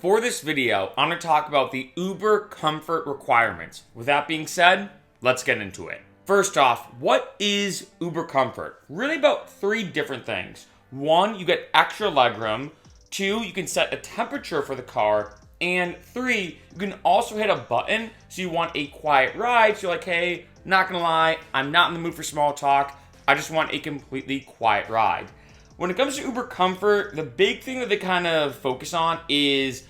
For this video, I'm going to talk about the Uber comfort requirements. With that being said, let's get into it. First off, what is Uber comfort? Really about three different things. One, you get extra legroom. Two, you can set a temperature for the car. And three, you can also hit a button so you want a quiet ride. So you're like, hey, not gonna lie, I'm not in the mood for small talk. I just want a completely quiet ride. When it comes to Uber comfort, the big thing that they kind of focus on is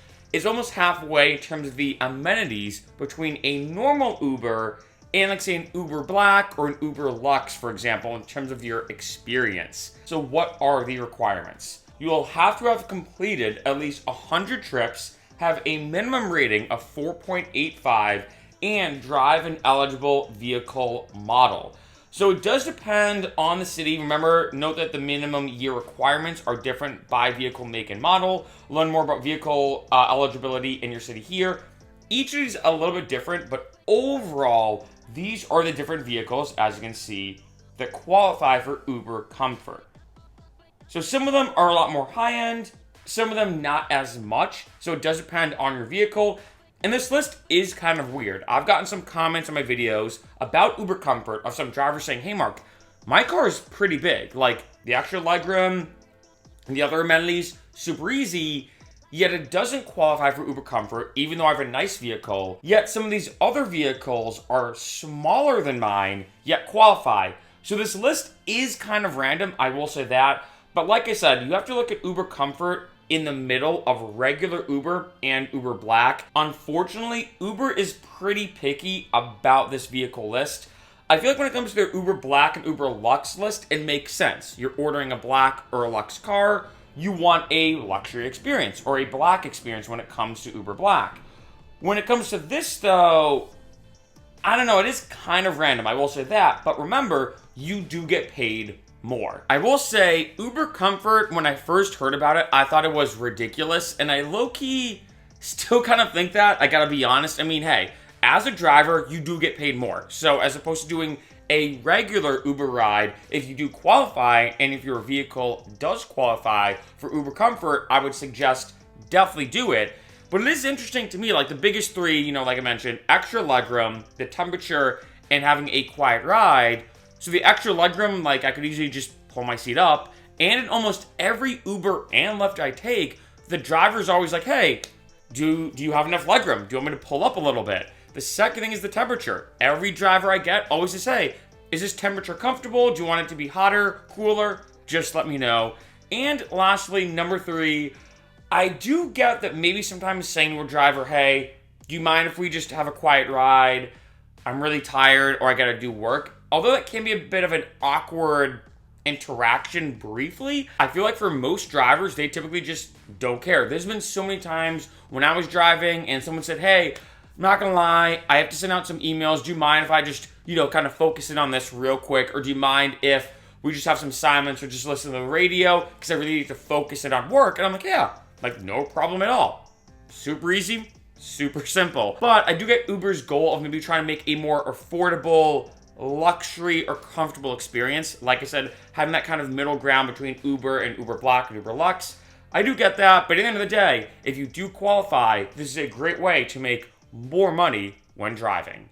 almost halfway in terms of the amenities between a normal Uber and, like, say, an Uber Black or an Uber Lux, for example, in terms of your experience. So what are the requirements? You will have to have completed at least 100 trips, have a minimum rating of 4.85, and drive an eligible vehicle model. So it does depend on the city. Remember, note that the minimum year requirements are different by vehicle make and model. Learn more about vehicle eligibility in your city here. Each of these is a little bit different, but overall, these are the different vehicles, as you can see, that qualify for Uber comfort. So some of them are a lot more high-end, some of them not as much, so it does depend on your vehicle. And this list is kind of weird. I've gotten some comments on my videos about Uber comfort of some drivers saying, hey Mark, my car is pretty big. Like, the extra legroom and the other amenities, super easy, yet it doesn't qualify for Uber comfort, even though I have a nice vehicle. Yet some of these other vehicles are smaller than mine, yet qualify. So this list is kind of random, I will say that. But like I said, you have to look at Uber comfort in the middle of regular Uber and Uber Black. Unfortunately, Uber is pretty picky about this vehicle list. I feel like when it comes to their Uber Black and Uber Lux list, it makes sense. You're ordering a Black or a Lux car, you want a luxury experience or a Black experience when it comes to Uber Black. When it comes to this though, I don't know, it is kind of random, I will say that, but remember, you do get paid more. I will say, Uber comfort, when I first heard about it, I thought it was ridiculous, and I low-key still kind of think that, I gotta be honest. I mean, hey, as a driver, you do get paid more. So as opposed to doing a regular Uber ride, if you do qualify, and if your vehicle does qualify for Uber comfort, I would suggest definitely do it. But it is interesting to me, like the biggest three, you know, like I mentioned, extra legroom, the temperature, and having a quiet ride. So the extra legroom, like I could easily just pull my seat up, and in almost every Uber and Lyft I take, the driver's always like, hey, do you have enough legroom? Do you want me to pull up a little bit? The second thing is the temperature. Every driver I get always says, hey, is this temperature comfortable? Do you want it to be hotter, cooler? Just let me know. And lastly, number three, I do get that maybe sometimes saying to a driver, hey, do you mind if we just have a quiet ride? I'm really tired, or I gotta do work. Although that can be a bit of an awkward interaction briefly, I feel like for most drivers, they typically just don't care. There's been so many times when I was driving and someone said, hey, I'm not gonna lie, I have to send out some emails. Do you mind if I just, kind of focus in on this real quick? Or do you mind if we just have some silence or just listen to the radio? Because I really need to focus in on work. And I'm like, yeah, like no problem at all. Super easy, super simple. But I do get Uber's goal of maybe trying to make a more affordable, luxury or comfortable experience. Like I said, having that kind of middle ground between Uber and Uber Black and Uber Lux. I do get that, but at the end of the day, if you do qualify, this is a great way to make more money when driving.